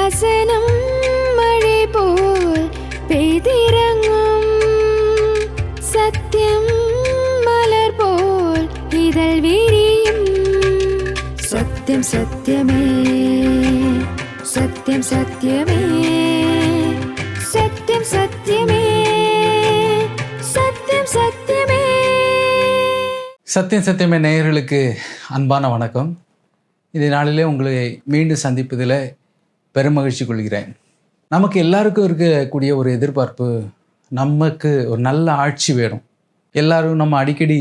வசனம் மழை போல் பெய்திறங்கும், சத்தியம் மலர் போல் இதழ் விரியும். சத்தியம் சத்தியமே, சத்தியம் சத்தியமே, சத்தியம் சத்தியமே, சத்தியம் சத்தியமே. சத்தியம் சத்தியமே நேயர்களுக்கு அன்பான வணக்கம். இந்த நாளிலே உங்களை மீண்டும் சந்திப்பதில் பெருமகிழ்ச்சி கொள்கிறேன். நமக்கு எல்லாருக்கும் இருக்கக்கூடிய ஒரு எதிர்பார்ப்பு, நமக்கு ஒரு நல்ல ஆட்சி வேணும். எல்லாரும் நம்ம அடிக்கடி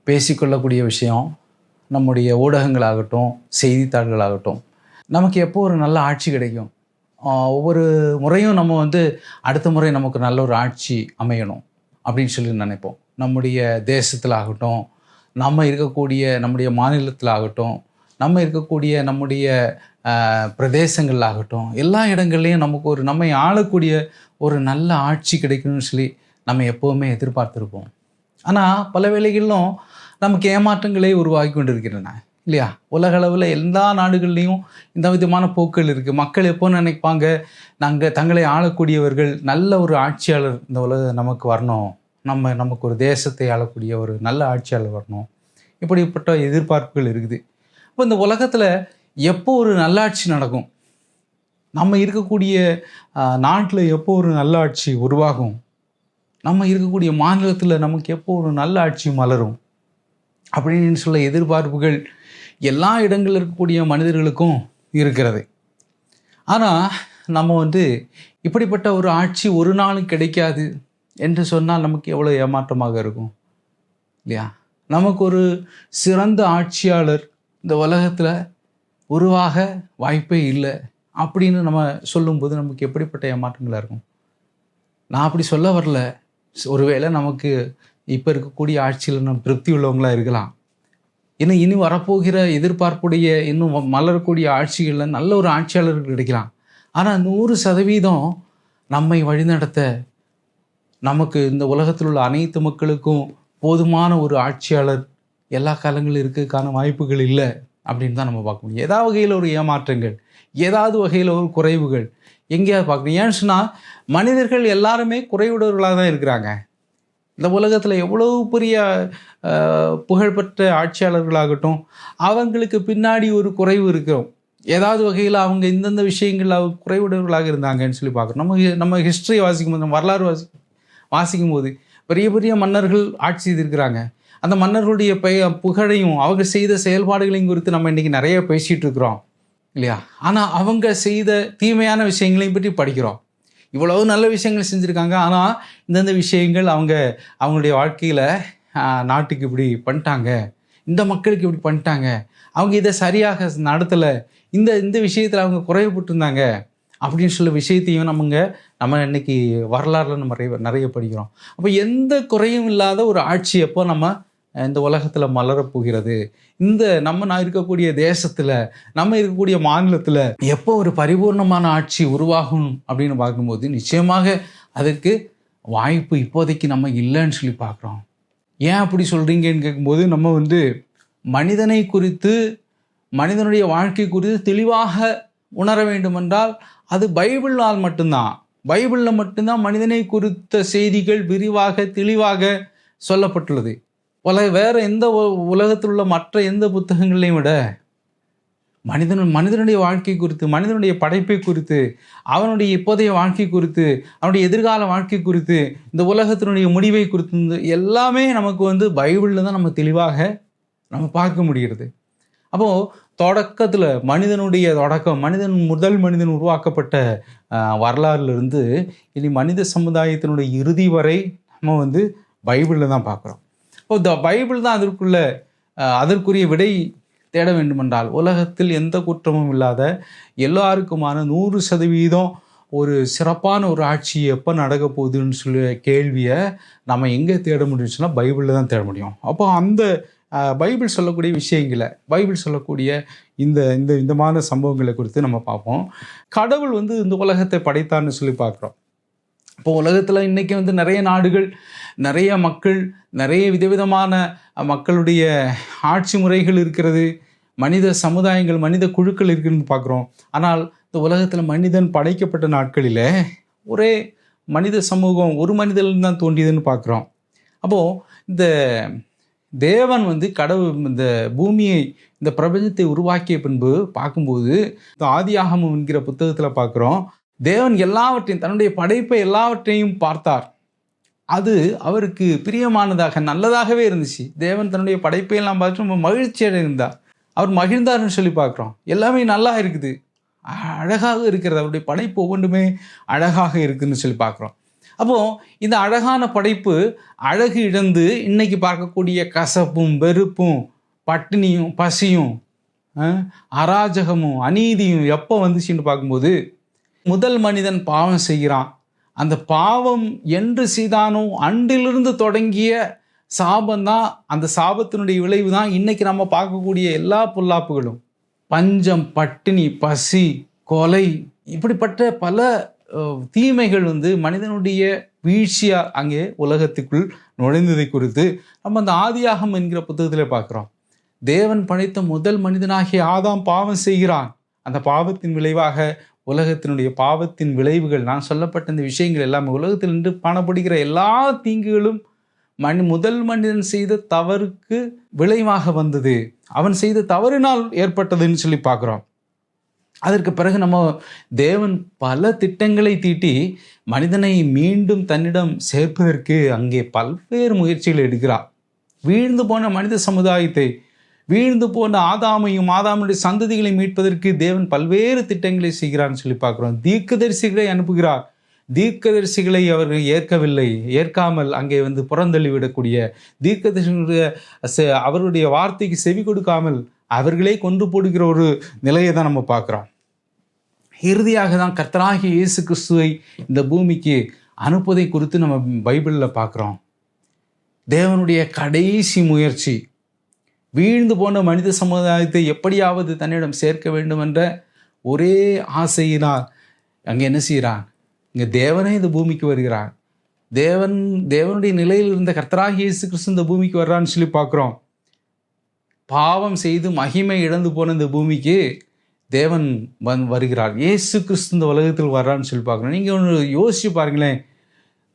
பேசிக்கொள்ளக்கூடிய விஷயம், நம்முடைய ஊடகங்களாகட்டும் செய்தித்தாள்களாகட்டும், நமக்கு எப்போ ஒரு நல்ல ஆட்சி கிடைக்கும், ஒவ்வொரு முறையும் நம்ம அடுத்த முறை நமக்கு நல்ல ஒரு ஆட்சி அமையணும் அப்படின்னு சொல்லி நினைப்போம். நம்முடைய தேசத்தில் ஆகட்டும், நம்ம இருக்கக்கூடிய நம்முடைய மாநிலத்தில் ஆகட்டும், நம்ம இருக்கக்கூடிய நம்முடைய பிரதேசங்கள் ஆகட்டும், எல்லா இடங்கள்லையும் நமக்கு ஒரு நம்மை ஆளக்கூடிய ஒரு நல்ல ஆட்சி கிடைக்கணும்னு சொல்லி நம்ம எப்போவுமே எதிர்பார்த்துருப்போம். ஆனால் பல வேளைகளிலும் நமக்கு ஏமாற்றங்களே உருவாகி கொண்டிருக்கின்றன இல்லையா? உலக அளவில் எல்லா நாடுகள்லேயும் இந்த விதமான போக்குகள் இருக்குது. மக்கள் எப்போ நினைப்பாங்க, தங்களை ஆளக்கூடியவர்கள் நல்ல ஒரு ஆட்சியாளர் இந்த நமக்கு வரணும், நமக்கு ஒரு தேசத்தை ஆளக்கூடிய ஒரு நல்ல ஆட்சியாளர் வரணும், இப்படிப்பட்ட எதிர்பார்ப்புகள் இருக்குது. இப்போ இந்த உலகத்தில் எப்போ ஒரு நல்லாட்சி நடக்கும், நம்ம இருக்கக்கூடிய நாட்டில் எப்போ ஒரு நல்லாட்சி உருவாகும், நம்ம இருக்கக்கூடிய மாநிலத்தில் நமக்கு எப்போ ஒரு நல்ல ஆட்சி மலரும் அப்படின்னு சொல்ல எதிர்பார்ப்புகள் எல்லா இடங்களில் இருக்கக்கூடிய மனிதர்களுக்கும் இருக்கிறது. ஆனால் நம்ம இப்படிப்பட்ட ஒரு ஆட்சி ஒரு நாளும் கிடைக்காது என்று சொன்னால் நமக்கு எவ்வளோ ஏமாற்றமாக இருக்கும் இல்லையா? நமக்கு ஒரு சிறந்த ஆட்சியாளர் இந்த உலகத்தில் உருவாக வாய்ப்பே இல்லை அப்படின்னு நம்ம சொல்லும்போது நமக்கு எப்படிப்பட்ட ஏமாற்றங்களாக இருக்கும்? நான் அப்படி சொல்ல வரல. ஒருவேளை நமக்கு இப்போ இருக்கக்கூடிய ஆட்சியில் நம்ம திருப்தி உள்ளவங்களாக இருக்கலாம். இன்னும் இனி வரப்போகிற எதிர்பார்ப்புடைய இன்னும் மலரக்கூடிய ஆட்சிகளில் நல்ல ஒரு ஆட்சியாளர்கள் கிடைக்கலாம். ஆனால் 100% நம்மை வழிநடத்த நமக்கு இந்த உலகத்தில் உள்ள அனைத்து மக்களுக்கும் போதுமான ஒரு ஆட்சியாளர் எல்லா காலங்களும் இருக்கிறதுக்கான வாய்ப்புகள் இல்லை அப்படின்னு தான் நம்ம பார்க்க முடியும். ஏதாவது வகையில் ஒரு ஏமாற்றங்கள், ஏதாவது வகையில் ஒரு குறைவுகள் எங்கேயாவது பார்க்கணும். ஏன்னு சொன்னால் மனிதர்கள் எல்லாருமே குறைவுடையவர்களாக தான் இருக்கிறாங்க. இந்த உலகத்தில் எவ்வளவு பெரிய புகழ்பெற்ற ஆட்சியாளர்களாகட்டும், அவங்களுக்கு பின்னாடி ஒரு குறைவு இருக்கிறோம். ஏதாவது வகையில் அவங்க இந்தந்த விஷயங்கள் அவங்க குறைவுடையவர்களாக இருந்தாங்கன்னு சொல்லி பார்க்குறோம். நம்ம ஹிஸ்ட்ரி வாசிக்கும் போது, நம்ம வரலாறு வாசிக்கும் போது பெரிய பெரிய மன்னர்கள் ஆட்சி செய்திருக்கிறாங்க. அந்த மன்னர்களுடைய புகழையும் அவங்க செய்த செயல்பாடுகளையும் குறித்து நம்ம இன்றைக்கி நிறைய பேசிகிட்டு இருக்கிறோம் இல்லையா? ஆனால் அவங்க செய்த தீமையான விஷயங்களையும் பற்றி படிக்கிறோம். இவ்வளவு நல்ல விஷயங்கள் செஞ்சுருக்காங்க, ஆனால் இந்தந்த விஷயங்கள் அவங்களுடைய வாழ்க்கையில் நாட்டுக்கு இப்படி பண்ணிட்டாங்க, இந்த மக்களுக்கு இப்படி பண்ணிட்டாங்க, அவங்க இதை சரியாக நடத்தலை, இந்த விஷயத்தில் அவங்க குறைவுபட்டுருந்தாங்க அப்படின்னு சொல்ல விஷயத்தையும் நம்ம இன்னைக்கு வரலாறுல நம்ம நிறைய படிக்கிறோம். அப்போ எந்த குறையும் இல்லாத ஒரு ஆட்சி எப்போ நம்ம இந்த உலகத்தில் மலரப்போகிறது, நான் இருக்கக்கூடிய தேசத்தில், நம்ம இருக்கக்கூடிய மாநிலத்தில் எப்போ ஒரு பரிபூர்ணமான ஆட்சி உருவாகும் அப்படின்னு பார்க்கும்போது நிச்சயமாக அதற்கு வாய்ப்பு இப்போதைக்கு நம்ம இல்லைன்னு சொல்லி பார்க்குறோம். ஏன் அப்படி சொல்கிறீங்கன்னு கேட்கும்போது, நம்ம மனிதனை குறித்து, மனிதனுடைய வாழ்க்கை குறித்து தெளிவாக உணர வேண்டுமென்றால் அது பைபிளால் மட்டும்தான். பைபிளில் மட்டும்தான் மனிதனை குறித்த செய்திகள் விரிவாக தெளிவாக சொல்லப்பட்டுள்ளது. வேறு எந்த உலகத்தில் உள்ள மற்ற எந்த புத்தகங்களையும் விட மனிதனுடைய வாழ்க்கை குறித்து, மனிதனுடைய படைப்பை குறித்து, அவனுடைய இப்போதைய வாழ்க்கை குறித்து, அவனுடைய எதிர்கால வாழ்க்கை குறித்து, இந்த உலகத்தினுடைய முடிவை குறித்து எல்லாமே நமக்கு பைபிளில் தான் நம்ம தெளிவாக நம்ம பார்க்க முடிகிறது. அப்போது தொடக்கத்தில் மனிதனுடைய தொடக்கம், முதல் மனிதன் உருவாக்கப்பட்ட வரலாறுலேருந்து இனி மனித சமுதாயத்தினுடைய இறுதி வரை நம்ம பைபிளில் தான் பார்க்குறோம். இப்போ இந்த பைபிள் தான் அதற்குரிய விடை தேட வேண்டுமென்றால் உலகத்தில் எந்த குற்றமும் இல்லாத எல்லாருக்குமான 100% ஒரு சிறப்பான ஒரு ஆட்சி எப்போ நடக்க போகுதுன்னு சொல்லி கேள்வியை நம்ம எங்கே தேட முடியும்னா பைபிளில் தான் தேட முடியும். அப்போ அந்த பைபிள் சொல்லக்கூடிய விஷயங்களை, பைபிள் சொல்லக்கூடிய இந்த விதமான சம்பவங்களை குறித்து நம்ம பார்ப்போம். கடவுள் இந்த உலகத்தை படைத்தான்னு சொல்லி பார்க்குறோம். இப்போ உலகத்தில் இன்றைக்கி நிறைய நாடுகள், நிறைய மக்கள், நிறைய விதவிதமான மக்களுடைய ஆட்சி முறைகள் இருக்கிறது, மனித சமுதாயங்கள், மனித குழுக்கள் இருக்குன்னு பார்க்குறோம். ஆனால் இந்த உலகத்தில் மனிதன் படைக்கப்பட்ட நாட்களில் ஒரே மனித சமூகம் ஒரு மனிதன் தான் தோன்றியதுன்னு பார்க்குறோம். அப்போது இந்த தேவன் வந்து இந்த பூமியை, இந்த பிரபஞ்சத்தை உருவாக்கிய பின்பு பார்க்கும்போது இந்த ஆதியாகமம் என்கிற புத்தகத்தில் பார்க்குறோம், தேவன் எல்லாவற்றையும், தன்னுடைய படைப்பை எல்லாவற்றையும் பார்த்தார். அது அவருக்கு பிரியமானதாக நல்லதாகவே இருந்துச்சு. தேவன் தன்னுடைய படைப்பையெல்லாம் பார்த்து ரொம்ப மகிழ்ச்சி அடைந்தார். அவர் மகிழ்ந்தார்னு சொல்லி பார்க்குறோம். எல்லாமே நல்லா இருக்குது, அழகாக இருக்கிறது, அவருடைய படைப்பு ஒவ்வொன்றுமே அழகாக இருக்குதுன்னு சொல்லி பார்க்குறோம். அப்போது இந்த அழகான படைப்பு அழகு இழந்து இன்னைக்கு பார்க்கக்கூடிய கசப்பும் வெறுப்பும் பட்டினியும் பசியும் அராஜகமும் அநீதியும் எப்போ வந்துச்சுன்னு பார்க்கும்போது முதல் மனிதன் பாவம் செய்கிறான். அந்த பாவம் என்று செய்தானோ அன்றிலிருந்து தொடங்கிய சாபந்தான், அந்த சாபத்தினுடைய விளைவு தான் இன்னைக்கு நம்ம பார்க்கக்கூடிய எல்லா பொல்லாப்புகளும். பஞ்சம், பட்டினி, பசி, கொலை, இப்படிப்பட்ட பல தீமைகள் வந்து மனிதனுடைய வீழ்ச்சியாக அங்கே உலகத்துக்குள் நுழைந்ததை குறித்து நம்ம அந்த ஆதியாகம் என்கிற புத்தகத்தில் பார்க்குறோம். தேவன் படைத்த முதல் மனிதனாகிய ஆதாம் பாவம் செய்கிறான். அந்த பாவத்தின் விளைவாக உலகத்தினுடைய பாவத்தின் விளைவுகள், நான் சொல்லப்பட்ட இந்த விஷயங்கள் எல்லாமே, உலகத்தில் நின்று காணப்படுகிற எல்லா தீங்குகளும் முதல் மனிதன் செய்த தவறுக்கு விளைவாக வந்தது, அவன் செய்த தவறினால் ஏற்பட்டதுன்னு சொல்லி பார்க்குறோம். அதற்கு பிறகு நம்ம தேவன் பல திட்டங்களை தீட்டி மனிதனை மீண்டும் தன்னிடம் சேர்ப்பதற்கு அங்கே பல்வேறு முயற்சிகள் எடுக்கிறார். வீழ்ந்து போன மனித சமுதாயத்தை, வீழ்ந்து போன ஆதாமையும் ஆதாமுடைய சந்ததிகளை மீட்பதற்கு தேவன் பல்வேறு திட்டங்களை செய்கிறார்னு சொல்லி பார்க்குறோம். தீர்க்கதரிசிகளை அனுப்புகிறார். தீர்க்கதரிசிகளை அவர்கள் ஏற்காமல் அங்கே வந்து புறந்தள்ளி விடக்கூடிய தீர்க்கதரிசிகளுடைய அவருடைய வார்த்தைக்கு செவி கொடுக்காமல் அவர்களே கொண்டு போடுகிற ஒரு நிலையை தான் நம்ம பார்க்குறோம். இறுதியாக தான் கர்த்தராகிய இயேசு கிறிஸ்துவை இந்த பூமிக்கு அனுப்புவதை குறித்து நம்ம பைபிளில் பார்க்குறோம். தேவனுடைய கடைசி முயற்சி வீழ்ந்து போன மனித சமுதாயத்தை எப்படியாவது தன்னிடம் சேர்க்க வேண்டும் என்ற ஒரே ஆசையினால் அங்கே என்ன செய்கிறான், இங்கே தேவனே இந்த பூமிக்கு வருகிறான். தேவனுடைய நிலையில் இருந்த கர்த்தராகிய இயேசு கிறிஸ்து இந்த பூமிக்கு வர்றான்னு சொல்லி பார்க்குறோம். பாவம் செய்து மகிமை இழந்து போன இந்த பூமிக்கு தேவன் வருகிறார். இயேசு கிறிஸ்து இந்த உலகத்தில் வர்றான்னு சொல்லி பார்க்குறோம். நீங்கள் ஒன்று யோசிச்சு பாருங்களேன்,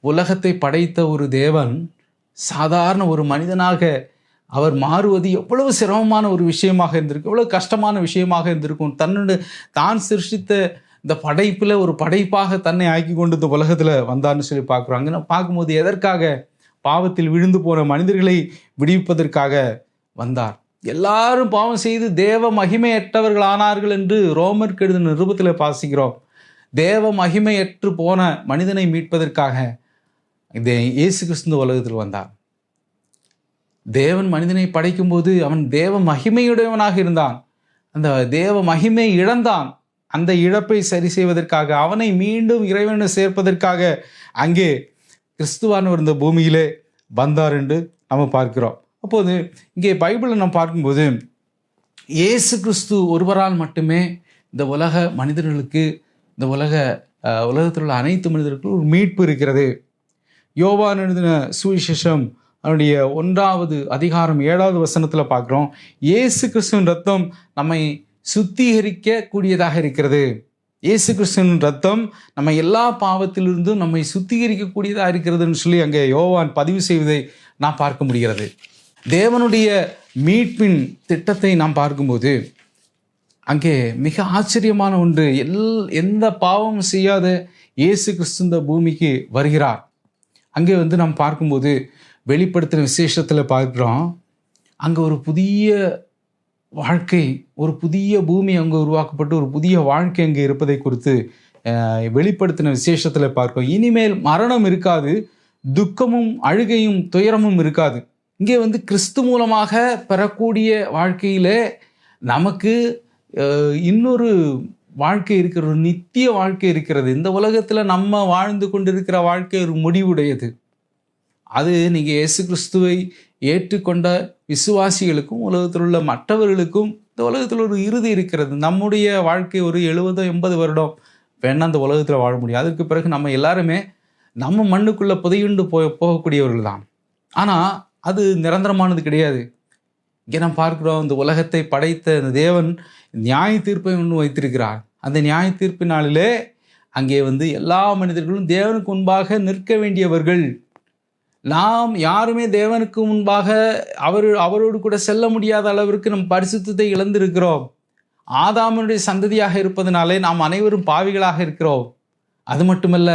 உலகத்தை படைத்த ஒரு தேவன் சாதாரண ஒரு மனிதனாக அவர் மாறுவது எவ்வளவு சிரமமான ஒரு விஷயமாக இருந்திருக்கும், எவ்வளவு கஷ்டமான விஷயமாக இருந்திருக்கும். தான் சிருஷ்டித்த இந்த படைப்பில் ஒரு படைப்பாக தன்னை ஆக்கி கொண்டு இந்த உலகத்தில் வந்தார்னு சொல்லி பார்க்குறோம். அங்கே பார்க்கும்போது எதற்காக? பாவத்தில் விழுந்து போன மனிதர்களை விடுவிப்பதற்காக வந்தார். எல்லாரும் பாவம் செய்து தேவ மகிமையற்றவர்கள் ஆனார்கள் என்று ரோமருக்கு எழுதின நிருபத்தில் வாசிக்கிறோம். தேவ மகிமையற்று போன மனிதனை மீட்பதற்காக இந்த இயேசு கிறிஸ்து உலகத்தில் வந்தார். தேவன் மனிதனை படைக்கும்போது அவன் தேவ மகிமையுடையவனாக இருந்தான். அந்த தேவ மகிமை இழந்தான். அந்த இழப்பை சரி செய்வதற்காக, அவனை மீண்டும் இறைவனை சேர்ப்பதற்காக அங்கே கிறிஸ்துவானவர் இந்த பூமியிலே வந்தார் என்று நம்ம பார்க்கிறோம். அப்போது இங்கே பைபிளில் நம்ம பார்க்கும்போது இயேசு கிறிஸ்து ஒருவரால் மட்டுமே இந்த உலக மனிதர்களுக்கு, இந்த உலகத்தில் உள்ள அனைத்து மனிதர்களுக்கும் ஒரு மீட்பு இருக்கிறது. யோவான் எழுதின சுவிசேஷம் அவனுடைய 1வது அதிகாரம் 7வது வசனத்தில் பார்க்குறோம், இயேசு கிறிஸ்துவின் ரத்தம் நம்மை சுத்திகரிக்க கூடியதாக இருக்கிறது. இயேசு கிறிஸ்துவின் ரத்தம் நம்ம எல்லா பாவத்திலிருந்தும் நம்மை சுத்திகரிக்கக்கூடியதாக இருக்கிறதுன்னு சொல்லி அங்கே யோவான் பதிவு செய்வதை நாம் பார்க்க முடிகிறது. தேவனுடைய மீட்பின் திட்டத்தை நாம் பார்க்கும்போது அங்கே மிக ஆச்சரியமான ஒன்று, எந்த பாவமும் செய்யாத இயேசு கிறிஸ்து இந்த பூமிக்கு வருகிறார். அங்கே நாம் பார்க்கும்போது வெளிப்படுத்தின விசேஷத்தில் பார்க்குறோம், அங்கே ஒரு புதிய வாழ்க்கை, ஒரு புதிய பூமி அங்கே உருவாக்கப்பட்டு ஒரு புதிய வாழ்க்கை அங்கே இருப்பதை குறித்து வெளிப்படுத்தின விசேஷத்தில் பார்க்கிறோம். இனிமேல் மரணம் இருக்காது, துக்கமும் அழுகையும் துயரமும் இருக்காது. இங்கே கிறிஸ்து மூலமாக பெறக்கூடிய வாழ்க்கையில் நமக்கு இன்னொரு வாழ்க்கை இருக்கிற, ஒரு நித்திய வாழ்க்கை இருக்கிறது. இந்த உலகத்தில் நம்ம வாழ்ந்து கொண்டிருக்கிற வாழ்க்கை ஒரு முடிவுடையது. அது நீங்கள் இயேசு கிறிஸ்துவை ஏற்றுக்கொண்ட விசுவாசிகளுக்கும் உலகத்தில் உள்ள மற்றவர்களுக்கும் இந்த உலகத்தில் ஒரு இறுதி இருக்கிறது. நம்முடைய வாழ்க்கை ஒரு 70-80 வருடம் வேணா இந்த உலகத்தில் வாழ முடியும். அதற்கு பிறகு நம்ம எல்லாருமே நம்ம மண்ணுக்குள்ளே புதையுண்டு போகக்கூடியவர்கள் தான். ஆனால் அது நிரந்தரமானது கிடையாது. இங்கே நாம் பார்க்கிறோம், இந்த உலகத்தை படைத்த இந்த தேவன் நியாய தீர்ப்பை ஒன்று வைத்திருக்கிறார். அந்த நியாய தீர்ப்பு நாளிலே அங்கே எல்லா மனிதர்களும் தேவனுக்கு முன்பாக நிற்க வேண்டியவர்கள். நாம் யாருமே தேவனுக்கு முன்பாக அவரோடு கூட செல்ல முடியாத அளவிற்கு நம் பரிசுத்தத்தை இழந்திருக்கிறோம். ஆதாமனுடைய சந்ததியாக இருப்பதனாலே நாம் அனைவரும் பாவிகளாக இருக்கிறோம். அது மட்டுமல்ல,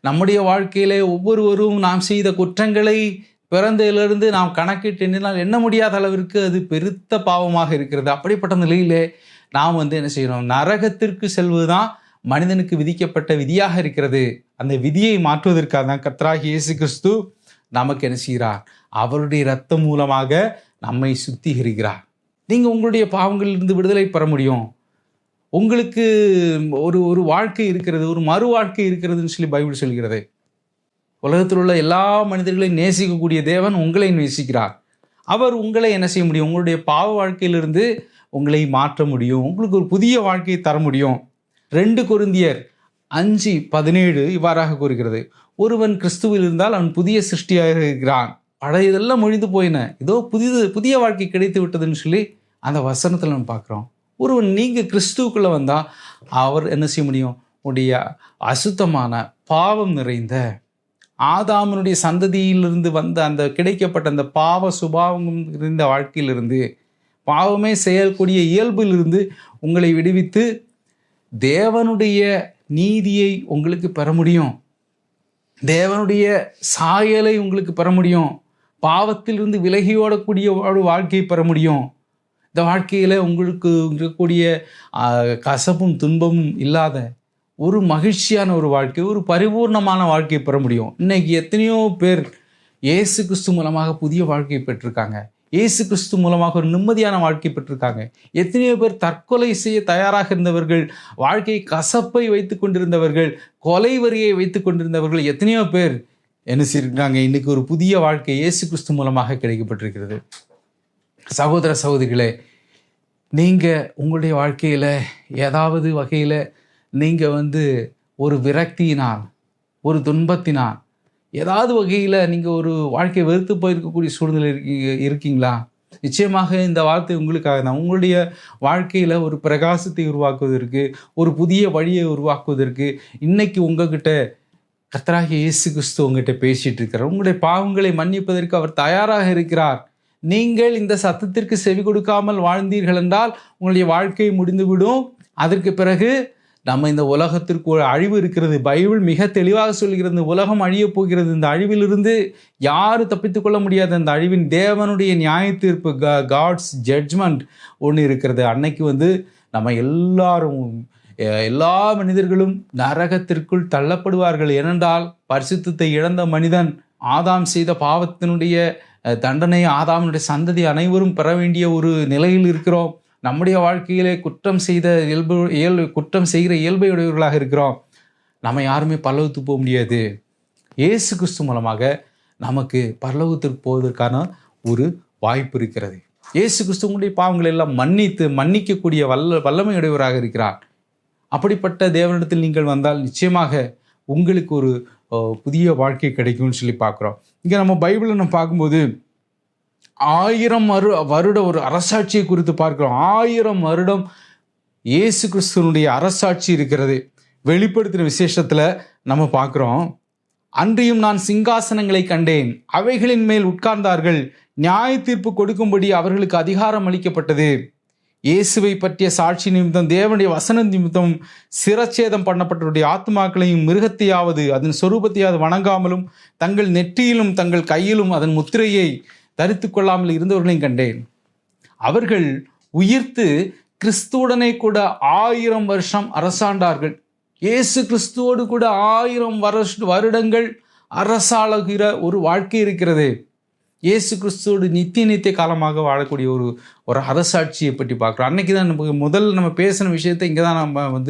நம்முடைய வாழ்க்கையிலே ஒவ்வொருவரும் நாம் செய்த குற்றங்களை பிறந்ததிலிருந்து நாம் கணக்கிட்டு எண்ணினால் எண்ண முடியாத அளவிற்கு அது பெருத்த பாவமாக இருக்கிறது. அப்படிப்பட்ட நிலையிலே நாம் என்ன செய்யணும்? நரகத்திற்கு செல்வதுதான் மனிதனுக்கு விதிக்கப்பட்ட விதியாக இருக்கிறது. அந்த விதியை மாற்றுவதற்காக தான் கர்த்தராகிய இயேசு கிறிஸ்து நமக்கு என்ன செய்கிறார்? அவருடைய இரத்தம் மூலமாக நம்மை சுத்திகரிக்கிறார். நீங்கள் உங்களுடைய பாவங்களிலிருந்து விடுதலை பெற முடியும். உங்களுக்கு ஒரு வாழ்க்கை இருக்கிறது, ஒரு மறு வாழ்க்கை இருக்கிறதுன்னு சொல்லி பைபிள் சொல்கிறது. உலகத்தில் உள்ள எல்லா மனிதர்களையும் நேசிக்கக்கூடிய தேவன் உங்களை நேசிக்கிறார். அவர் உங்களை என்ன செய்ய முடியும்? உங்களுடைய பாவ வாழ்க்கையிலிருந்து உங்களை மாற்ற முடியும். உங்களுக்கு ஒரு புதிய வாழ்க்கையை தர முடியும். 2 கொரிந்தியர் 5:17 இவ்வாறாக கூறுகிறது, ஒருவன் கிறிஸ்துவில் இருந்தால் அவன் புதிய சிருஷ்டியாக இருக்கிறான், பழையதெல்லாம் ஒழிந்து போயின, இதோ புதிய வாழ்க்கை கிடைத்து விட்டதுன்னு சொல்லி அந்த வசனத்தில் நம்ம பார்க்குறோம். ஒருவன் நீங்கள் கிறிஸ்துவுக்குள்ளே வந்தால் அவர் என்ன செய்ய முடியும்? உடைய அசுத்தமான பாவம் நிறைந்த ஆதாமனுடைய சந்ததியிலிருந்து வந்த அந்த கிடைக்கப்பட்ட அந்த பாவ சுபாவம் நிறைந்த வாழ்க்கையிலிருந்து, பாவமே செய்யக்கூடிய இயல்பிலிருந்து உங்களை விடுவித்து தேவனுடைய நீதியை உங்களுக்கு பெற முடியும். தேவனுடைய சாயலை உங்களுக்கு பெற முடியும். பாவத்திலிருந்து விலகி ஓடக்கூடிய ஒரு வாழ்க்கையை பெற முடியும். இந்த வாழ்க்கையில் உங்களுக்கு இருக்கக்கூடிய கசப்பும் துன்பமும் இல்லாத ஒரு மகிழ்ச்சியான ஒரு வாழ்க்கை, ஒரு பரிபூர்ணமான வாழ்க்கையை பெற முடியும். இன்னைக்கு எத்தனையோ பேர் இயேசு கிறிஸ்து மூலமாக புதிய வாழ்க்கையை பெற்றிருக்காங்க. இயேசு கிறிஸ்து மூலமாக ஒரு நிம்மதியான வாழ்க்கை பெற்றிருக்காங்க. எத்தனையோ பேர் தற்கொலை செய்ய தயாராக இருந்தவர்கள், வாழ்க்கை கசப்பை வைத்து கொண்டிருந்தவர்கள், கொலை வரியை வைத்து கொண்டிருந்தவர்கள், எத்தனையோ பேர் என்ன செய்யிருக்காங்க? இன்னைக்கு ஒரு புதிய வாழ்க்கை இயேசு கிறிஸ்து மூலமாக கிடைக்கப்பட்டிருக்கிறது. சகோதர சகோதரிகளே, நீங்கள் உங்களுடைய வாழ்க்கையில் ஏதாவது வகையில் நீங்கள் ஒரு விரக்தியினால், ஒரு துன்பத்தினால், ஏதாவது வகையில் நீங்கள் ஒரு வாழ்க்கையை வெறுத்து போயிருக்கக்கூடிய சூழ்நிலை இருக்கீங்களா? நிச்சயமாக இந்த வார்த்தை உங்களுக்காக தான். உங்களுடைய வாழ்க்கையில் ஒரு பிரகாசத்தை உருவாக்குவதற்கு, ஒரு புதிய வழியை உருவாக்குவதற்கு இன்னைக்கு உங்ககிட்ட கர்த்தராகிய இயேசு கிறிஸ்து உங்ககிட்ட பேசிகிட்டு இருக்கிறார். உங்களுடைய பாவங்களை மன்னிப்பதற்கு அவர் தயாராக இருக்கிறார். நீங்கள் இந்த சத்தத்திற்கு செவி கொடுக்காமல் வாழ்ந்தீர்கள் என்றால் உங்களுடைய வாழ்க்கை முடிந்துவிடும். அதற்கு பிறகு நம்ம இந்த உலகத்திற்கு ஒரு அழிவு இருக்கிறது. பைபிள் மிக தெளிவாக சொல்கிறது, இந்த உலகம் அழியப் போகிறது. இந்த அழிவிலிருந்து யாரும் தப்பித்துக் கொள்ள முடியாது. அந்த அழிவின் தேவனுடைய நியாய தீர்ப்பு, காட்ஸ் ஜட்ஜ்மெண்ட் ஒன்று இருக்கிறது. அன்னைக்கு நம்ம எல்லா மனிதர்களும் நரகத்திற்குள் தள்ளப்படுவார்கள். ஏனென்றால் பரிசுத்தத்தை இழந்த மனிதன், ஆதாம் செய்த பாவத்தினுடைய தண்டனை ஆதாமனுடைய சந்ததி அனைவரும் பெற வேண்டிய ஒரு நிலையில் இருக்கிறோம். நம்முடைய வாழ்க்கையிலே குற்றம் செய்கிற இயல்பை உடையவர்களாக இருக்கிறோம். நம்ம யாருமே பரலோகத்துக்கு போக முடியாது. இயேசு கிறிஸ்து மூலமாக நமக்கு பரலோகத்திற்கு போவதற்கான ஒரு வாய்ப்பு இருக்கிறது. இயேசு கிறிஸ்து உங்களுடைய பாவங்களை எல்லாம் மன்னிக்கக்கூடிய வல்லமையுடையவராக இருக்கிறார். அப்படிப்பட்ட தேவனிடத்தில் நீங்கள் வந்தால் நிச்சயமாக உங்களுக்கு ஒரு புதிய வாழ்க்கை கிடைக்கும்னு சொல்லி பார்க்குறோம். இங்கே நம்ம பைபிளை நம்ம பார்க்கும்போது 1000 வருட ஒரு அரசாட்சியை குறித்து பார்க்கிறோம். 1000 வருடம் இயேசு கிறிஸ்துவனுடைய அரசாட்சி இருக்கிறது. வெளிப்படுத்தின விசேஷத்தில் நம்ம பார்க்குறோம், அன்றியும் நான் சிங்காசனங்களை கண்டேன், அவைகளின் மேல் உட்கார்ந்தார்கள், நியாய தீர்ப்பு கொடுக்கும்படி அவர்களுக்கு அதிகாரம் அளிக்கப்பட்டது. இயேசுவை பற்றிய சாட்சி நிமித்தம், தேவனுடைய வசன நிமித்தம் சிரச்சேதம் பண்ணப்பட்டவருடைய ஆத்மாக்களையும் மிருகத்தையாவது அதன் சொரூபத்தையாவது வணங்காமலும் தங்கள் நெற்றியிலும் தங்கள் கையிலும் அதன் முத்திரையை தரித்து கொள்ளாமல் இருந்தவர்களையும் கண்டேன். அவர்கள் உயிர்த்து கிறிஸ்துவுடனே கூட 1000 வருஷம் அரசாண்டார்கள். இயேசு கிறிஸ்துவோடு கூட 1000 வருடங்கள் அரசாளுகிற ஒரு வாழ்க்கை இருக்கிறது. இயேசு கிறிஸ்துவோடு நித்திய காலமாக வாழக்கூடிய ஒரு அரசாட்சியை பற்றி பார்க்குறோம். அன்னைக்கு தான் நம்ம பேசின விஷயத்தை இங்கே தான் நம்ம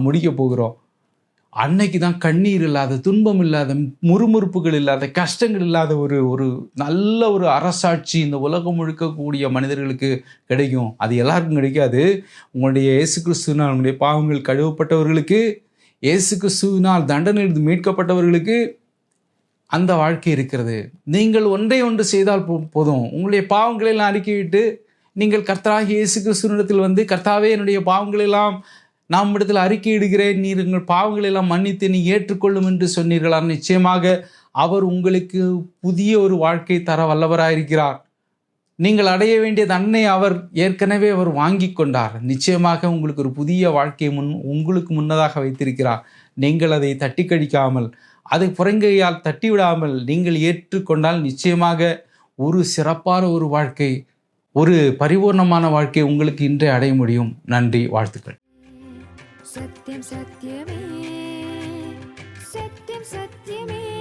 முடிக்க போகிறோம். அன்னைக்கு தான் கண்ணீர் இல்லாத, துன்பம் இல்லாத, முறுமுறுப்புகள் இல்லாத, கஷ்டங்கள் இல்லாத ஒரு நல்ல ஒரு அரசாட்சி இந்த உலகம் முழுக்கக்கூடிய மனிதர்களுக்கு கிடைக்கும். அது எல்லாருக்கும் கிடைக்காது. உங்களுடைய இயேசு கிறிஸ்துவினால் உங்களுடைய பாவங்கள் கழுவப்பட்டவர்களுக்கு, இயேசு கிறிஸ்துவினால் தண்டனையிலிருந்து மீட்கப்பட்டவர்களுக்கு அந்த வாழ்க்கை இருக்கிறது. நீங்கள் ஒன்று செய்தால் போதும். உங்களுடைய பாவங்களெல்லாம் அறிக்கையிட்டு நீங்கள் கர்த்தராகிய இயேசு கிறிஸ்துவினிடத்தில் கர்த்தாவே என்னுடைய பாவங்களெல்லாம் நாம் இடத்தில் அறிக்கையிடுகிறேன், நீர் உங்கள் பாவங்களை எல்லாம் மன்னித்து நீ ஏற்றுக்கொள்ளும் என்று சொன்னீர்களா? நிச்சயமாக அவர் உங்களுக்கு புதிய ஒரு வாழ்க்கை தர வல்லவராயிருக்கிறார். நீங்கள் அடைய வேண்டிய தன்னை அவர் ஏற்கனவே அவர் வாங்கி கொண்டார். நிச்சயமாக உங்களுக்கு ஒரு புதிய வாழ்க்கையை உங்களுக்கு முன்னதாக வைத்திருக்கிறார். நீங்கள் அதை தட்டி கழிக்காமல், அதை புறங்கையால் தட்டிவிடாமல் நீங்கள் ஏற்றுக்கொண்டால் நிச்சயமாக ஒரு சிறப்பான ஒரு வாழ்க்கை, ஒரு பரிபூர்ணமான வாழ்க்கை உங்களுக்கு இன்றே அடைய முடியும். நன்றி, வாழ்த்துக்கள். சத்தியம் சத்தியமே, சத்தியம் சத்தியமே.